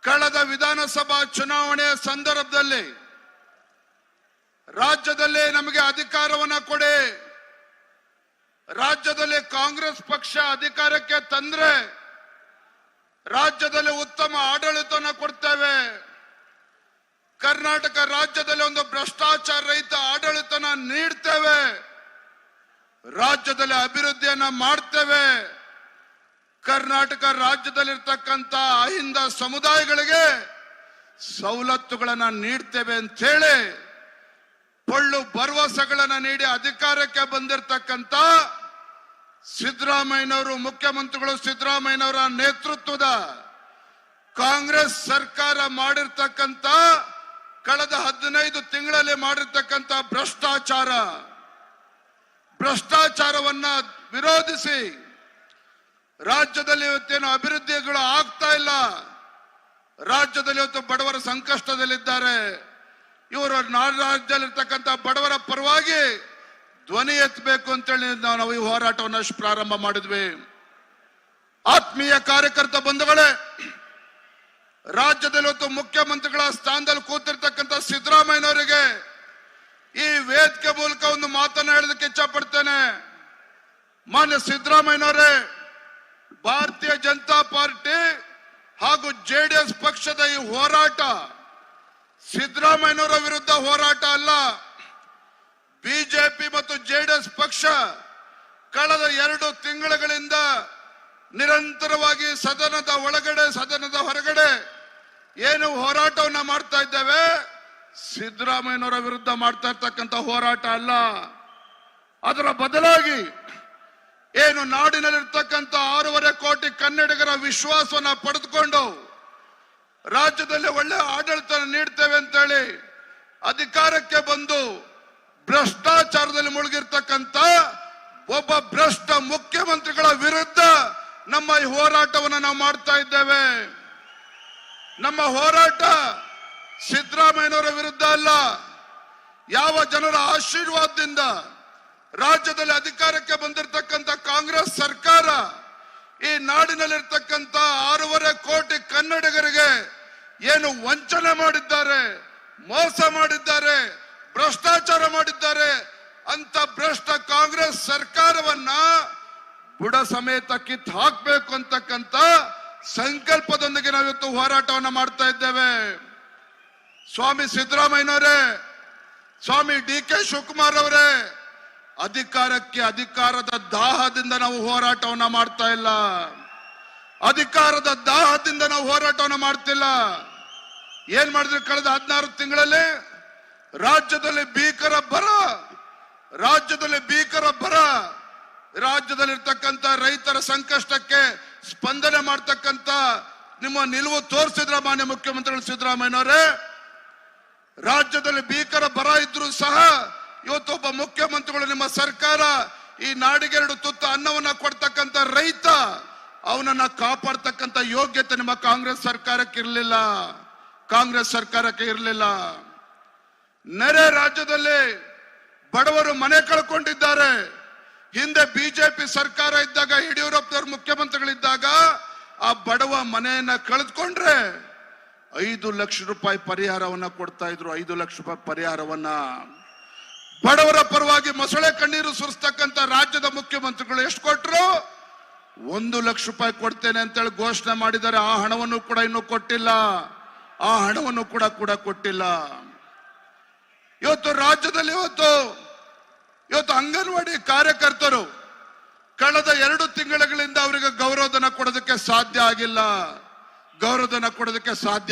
ಕಳೆದ ವಿಧಾನಸಭಾ ಚುನಾವಣೆಯ ಸಂದರ್ಭದಲ್ಲಿ ರಾಜ್ಯದಲ್ಲಿ ನಮಗೆ ಅಧಿಕಾರವನ್ನ ಕೊಡಿ, ರಾಜ್ಯದಲ್ಲಿ ಕಾಂಗ್ರೆಸ್ ಪಕ್ಷ ಅಧಿಕಾರಕ್ಕೆ ತಂದ್ರೆ ರಾಜ್ಯದಲ್ಲಿ ಉತ್ತಮ ಆಡಳಿತವನ್ನು ಕೊಡ್ತೇವೆ, ಕರ್ನಾಟಕ ರಾಜ್ಯದಲ್ಲಿ ಒಂದು ಭ್ರಷ್ಟಾಚಾರ ರಹಿತ ಆಡಳಿತನ ನೀಡ್ತೇವೆ, ರಾಜ್ಯದಲ್ಲಿ ಅಭಿವೃದ್ಧಿಯನ್ನ ಮಾಡ್ತೇವೆ, ಕರ್ನಾಟಕ ರಾಜ್ಯದಲ್ಲಿರ್ತಕ್ಕಂಥ ಅಹಿಂದ ಸಮುದಾಯಗಳಿಗೆ ಸವಲತ್ತುಗಳನ್ನ ನೀಡ್ತೇವೆ ಅಂತ ಹೇಳಿ ಪೊಳ್ಳು ಭರವಸೆಗಳನ್ನ ನೀಡಿ ಅಧಿಕಾರಕ್ಕೆ ಬಂದಿರತಕ್ಕಂತ ಸಿದ್ದರಾಮಯ್ಯನವರು, ಮುಖ್ಯಮಂತ್ರಿಗಳು ಸಿದ್ದರಾಮಯ್ಯನವರ ನೇತೃತ್ವದ ಕಾಂಗ್ರೆಸ್ ಸರ್ಕಾರ ಮಾಡಿರ್ತಕ್ಕಂತ ಕಳೆದ 15 ತಿಂಗಳಲ್ಲಿ ಮಾಡಿರ್ತಕ್ಕಂತ ಭ್ರಷ್ಟಾಚಾರವನ್ನ ವಿರೋಧಿಸಿ ರಾಜ್ಯದಲ್ಲಿ ಇವತ್ತೇನು ಅಭಿವೃದ್ಧಿಗಳು ಆಗ್ತಾ ಇಲ್ಲ, ರಾಜ್ಯದಲ್ಲಿ ಇವತ್ತು ಬಡವರ ಸಂಕಷ್ಟದಲ್ಲಿದ್ದಾರೆ. ಇವರು ರಾಜ್ಯದಲ್ಲಿರ್ತಕ್ಕಂಥ ಬಡವರ ಪರವಾಗಿ ಧ್ವನಿ ಎತ್ತಬೇಕು ಅಂತೇಳಿ ನಾವು ಈ ಹೋರಾಟವನ್ನು ಪ್ರಾರಂಭ ಮಾಡಿದ್ವಿ. ಆತ್ಮೀಯ ಕಾರ್ಯಕರ್ತ ಬಂಧುಗಳೇ, ರಾಜ್ಯದಲ್ಲಿ ಇವತ್ತು ಮುಖ್ಯಮಂತ್ರಿಗಳ ಸ್ಥಾನದಲ್ಲಿ ಕೂತಿರ್ತಕ್ಕಂಥ ಸಿದ್ದರಾಮಯ್ಯನವರಿಗೆ ಈ ವೇದಿಕೆ ಮೂಲಕ ಒಂದು ಮಾತನ್ನ ಹೇಳೋದಕ್ಕೆ ಇಚ್ಛೆ ಪಡ್ತೇನೆ. ಮಾನ್ಯ ಸಿದ್ದರಾಮಯ್ಯನವರೇ, ಭಾರತೀಯ ಜನತಾ ಪಾರ್ಟಿ ಹಾಗೂ ಜೆಡಿಎಸ್ ಪಕ್ಷದ ಈ ಹೋರಾಟ ಸಿದ್ದರಾಮಯ್ಯನವರ ವಿರುದ್ಧ ಹೋರಾಟ ಅಲ್ಲ. ಬಿಜೆಪಿ ಮತ್ತು ಜೆಡಿಎಸ್ ಪಕ್ಷ ಕಳೆದ 2 ತಿಂಗಳುಗಳಿಂದ ನಿರಂತರವಾಗಿ ಸದನದ ಒಳಗಡೆ ಸದನದ ಹೊರಗಡೆ ಏನು ಹೋರಾಟವನ್ನ ಮಾಡ್ತಾ ಇದ್ದೇವೆ, ಸಿದ್ದರಾಮಯ್ಯನವರ ವಿರುದ್ಧ ಮಾಡ್ತಾ ಇರ್ತಕ್ಕಂಥ ಹೋರಾಟ ಅಲ್ಲ. ಅದರ ಬದಲಾಗಿ ಏನು ನಾಡಿನಲ್ಲಿರ್ತಕ್ಕಂಥ 6.5 ಕೋಟಿ ಕನ್ನಡಿಗರ ವಿಶ್ವಾಸವನ್ನ ಪಡೆದುಕೊಂಡು ರಾಜ್ಯದಲ್ಲಿ ಒಳ್ಳೆ ಆಡಳಿತ ನೀಡ್ತೇವೆ ಅಂತೇಳಿ ಅಧಿಕಾರಕ್ಕೆ ಬಂದು ಭ್ರಷ್ಟಾಚಾರದಲ್ಲಿ ಮುಳುಗಿರ್ತಕ್ಕಂಥ ಒಬ್ಬ ಭ್ರಷ್ಟ ಮುಖ್ಯಮಂತ್ರಿಗಳ ವಿರುದ್ಧ ನಮ್ಮ ಈ ಹೋರಾಟವನ್ನು ನಾವು ಮಾಡ್ತಾ ಇದ್ದೇವೆ. ನಮ್ಮ ಹೋರಾಟ ಸಿದ್ದರಾಮಯ್ಯನವರ ವಿರುದ್ಧ ಅಲ್ಲ. ಯಾವ ಜನರ ಆಶೀರ್ವಾದದಿಂದ ರಾಜ್ಯದಲ್ಲಿ ಅಧಿಕಾರಕ್ಕೆ ಬಂದಿರತಕ್ಕಂಥ ಕಾಂಗ್ರೆಸ್ ಸರ್ಕಾರ ಈ ನಾಡಿನಲ್ಲಿರ್ತಕ್ಕಂಥ 6.5 ಕೋಟಿ ಕನ್ನಡಿಗರಿಗೆ ಏನು ವಂಚನೆ ಮಾಡಿದ್ದಾರೆ, ಮೋಸ ಮಾಡಿದ್ದಾರೆ, ಭ್ರಷ್ಟಾಚಾರ ಮಾಡಿದ್ದಾರೆ ಅಂತ ಭ್ರಷ್ಟ ಕಾಂಗ್ರೆಸ್ ಸರ್ಕಾರವನ್ನ ಬುಡ ಸಮೇತ ಕಿತ್ತು ಹಾಕಬೇಕು ಅಂತಕ್ಕಂಥ ಸಂಕಲ್ಪದೊಂದಿಗೆ ನಾವಿವತ್ತು ಹೋರಾಟವನ್ನ ಮಾಡ್ತಾ ಇದ್ದೇವೆ. ಸ್ವಾಮಿ ಸಿದ್ದರಾಮಯ್ಯನವರೇ, ಸ್ವಾಮಿ ಡಿ.ಕೆ. ಶಿವಕುಮಾರ್ ಅವರೇ, ಅಧಿಕಾರದ ದಾಹದಿಂದ ನಾವು ಹೋರಾಟವನ್ನ ಮಾಡ್ತಾ ಇಲ್ಲ, ಅಧಿಕಾರದ ದಾಹದಿಂದ ನಾವು ಹೋರಾಟವನ್ನ ಮಾಡ್ತಿಲ್ಲ. ಏನ್ ಮಾಡಿದ್ರೆ ಕಳೆದ 16 ತಿಂಗಳಲ್ಲಿ ರಾಜ್ಯದಲ್ಲಿ ಭೀಕರ ಬರ, ರಾಜ್ಯದಲ್ಲಿರ್ತಕ್ಕಂಥ ರೈತರ ಸಂಕಷ್ಟಕ್ಕೆ ಸ್ಪಂದನೆ ಮಾಡ್ತಕ್ಕಂಥ ನಿಮ್ಮ ನಿಲುವು ತೋರಿಸಿದ್ರ ಮಾನ್ಯ ಮುಖ್ಯಮಂತ್ರಿಗಳು ಸಿದ್ದರಾಮಯ್ಯನವರೇ. ರಾಜ್ಯದಲ್ಲಿ ಭೀಕರ ಬರ ಇದ್ರೂ ಸಹ ಇವತ್ತು ಒಬ್ಬ ಮುಖ್ಯಮಂತ್ರಿಗಳು, ನಿಮ್ಮ ಸರ್ಕಾರ ಈ ನಾಡಿಗೆ 2 ತುತ್ತು ಅನ್ನವನ್ನ ಕೊಡ್ತಕ್ಕಂಥ ರೈತ, ಅವನನ್ನ ಕಾಪಾಡ್ತಕ್ಕಂಥ ಯೋಗ್ಯತೆ ನಿಮ್ಮ ಕಾಂಗ್ರೆಸ್ ಸರ್ಕಾರಕ್ಕೆ ಇರಲಿಲ್ಲ. ನೆರೆ ರಾಜ್ಯದಲ್ಲಿ ಬಡವರು ಮನೆ ಕಳ್ಕೊಂಡಿದ್ದಾರೆ. ಹಿಂದೆ ಬಿಜೆಪಿ ಸರ್ಕಾರ ಇದ್ದಾಗ, ಯಡಿಯೂರಪ್ಪನವರು ಮುಖ್ಯಮಂತ್ರಿಗಳಿದ್ದಾಗ ಆ ಬಡವ ಮನೆಯನ್ನ ಕಳೆದುಕೊಂಡ್ರೆ 5 ಲಕ್ಷ ರೂಪಾಯಿ ಪರಿಹಾರವನ್ನ ಕೊಡ್ತಾ ಇದ್ರು. 5 ಲಕ್ಷ ರೂಪಾಯಿ ಪರಿಹಾರವನ್ನ ಬಡವರ ಪರವಾಗಿ ಮೊಸಳೆ ಕಣ್ಣೀರು ಸುರಿಸ್ತಕ್ಕಂಥ ರಾಜ್ಯದ ಮುಖ್ಯಮಂತ್ರಿಗಳು ಎಷ್ಟು ಕೊಟ್ಟರು? 1 ಲಕ್ಷ ರೂಪಾಯಿ ಕೊಡ್ತೇನೆ ಅಂತೇಳಿ ಘೋಷಣೆ ಮಾಡಿದ್ದಾರೆ. ಆ ಹಣವನ್ನು ಕೂಡ ಇನ್ನೂ ಕೊಟ್ಟಿಲ್ಲ. ಕೊಟ್ಟಿಲ್ಲ. ಇವತ್ತು ರಾಜ್ಯದಲ್ಲಿ ಇವತ್ತು ಅಂಗನವಾಡಿ ಕಾರ್ಯಕರ್ತರು ಕಳೆದ 2 ತಿಂಗಳುಗಳಿಂದ ಅವರಿಗೆ ಗೌರವಧನ ಕೊಡೋದಕ್ಕೆ ಸಾಧ್ಯ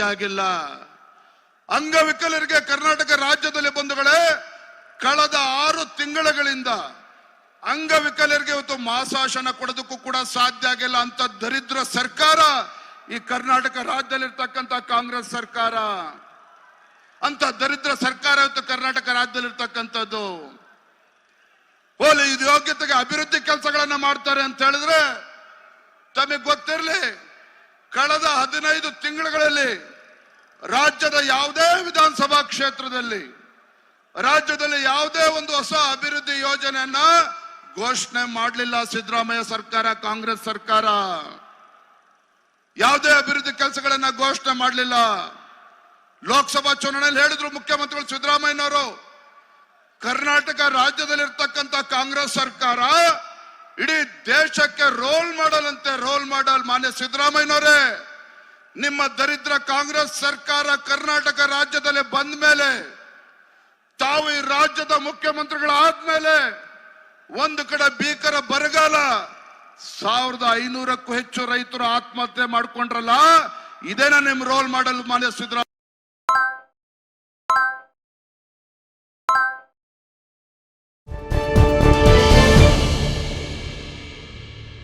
ಆಗಿಲ್ಲ. ಅಂಗವಿಕಲರಿಗೆ ಕರ್ನಾಟಕ ರಾಜ್ಯದಲ್ಲಿ ಬಂಧುಗಳೇ, ಕಳೆದ 6 ತಿಂಗಳುಗಳಿಂದ ಅಂಗವಿಕಲರಿಗೆ ಇವತ್ತು ಮಾಸಾಶನ ಕೊಡೋದಕ್ಕೂ ಕೂಡ ಸಾಧ್ಯ ಆಗಿಲ್ಲ. ಅಂತ ದರಿದ್ರ ಸರ್ಕಾರ ಈ ಕರ್ನಾಟಕ ರಾಜ್ಯದಲ್ಲಿರ್ತಕ್ಕಂಥ ಕಾಂಗ್ರೆಸ್ ಸರ್ಕಾರ, ಅಂತ ದರಿದ್ರ ಸರ್ಕಾರ ಇವತ್ತು ಕರ್ನಾಟಕ ರಾಜ್ಯದಲ್ಲಿರ್ತಕ್ಕಂಥದ್ದು. ಇದು ಯೋಗ್ಯತೆಗೆ ಅಭಿವೃದ್ಧಿ ಕೆಲಸಗಳನ್ನ ಮಾಡ್ತಾರೆ ಅಂತ ಹೇಳಿದ್ರೆ ತಮಗೆ ಗೊತ್ತಿರಲಿ, ಕಳೆದ 15 ತಿಂಗಳುಗಳಲ್ಲಿ ರಾಜ್ಯದ ಯಾವುದೇ ವಿಧಾನಸಭಾ ಕ್ಷೇತ್ರದಲ್ಲಿ ರಾಜ್ಯದಲ್ಲಿ ಯಾವುದೇ ಒಂದು ಹೊಸ ಅಭಿವೃದ್ಧಿ ಯೋಜನೆಯನ್ನ ಘೋಷಣೆ ಮಾಡಲಿಲ್ಲ ಸಿದ್ದರಾಮಯ್ಯ ಸರ್ಕಾರ, ಕಾಂಗ್ರೆಸ್ ಸರ್ಕಾರ. ಯಾವುದೇ ಅಭಿವೃದ್ಧಿ ಕೆಲಸಗಳನ್ನ ಘೋಷಣೆ ಮಾಡಲಿಲ್ಲ. ಲೋಕಸಭಾ ಚುನಾವಣೆಯಲ್ಲಿ ಹೇಳಿದ್ರು ಮುಖ್ಯಮಂತ್ರಿಗಳು ಸಿದ್ದರಾಮಯ್ಯನವರು, ಕರ್ನಾಟಕ ರಾಜ್ಯದಲ್ಲಿರ್ತಕ್ಕಂಥ ಕಾಂಗ್ರೆಸ್ ಸರ್ಕಾರ ಇಡೀ ದೇಶಕ್ಕೆ ರೋಲ್ ಮಾಡಲ್ ಅಂತೆ. ರೋಲ್ ಮಾಡಲ್ ಮಾನ್ಯ ಸಿದ್ದರಾಮಯ್ಯನವರೇ, ನಿಮ್ಮ ದರಿದ್ರ ಕಾಂಗ್ರೆಸ್ ಸರ್ಕಾರ ಕರ್ನಾಟಕ ರಾಜ್ಯದಲ್ಲಿ ಬಂದ ಮೇಲೆ, ತಾವು ಈ ರಾಜ್ಯದ ಮುಖ್ಯಮಂತ್ರಿಗಳಾದ್ಮೇಲೆ ಒಂದು ಕಡೆ ಭೀಕರ ಬರಗಾಲ, 1500ಕ್ಕೂ ಹೆಚ್ಚು ರೈತರು ಆತ್ಮಹತ್ಯೆ ಮಾಡ್ಕೊಂಡ್ರಲ್ಲ, ಇದೇನ ನಿಮ್ ರೋಲ್ ಮಾಡಲ್ ಮಾನ್ಯ ಸಿದ್ದರಾಮಯ್ಯ?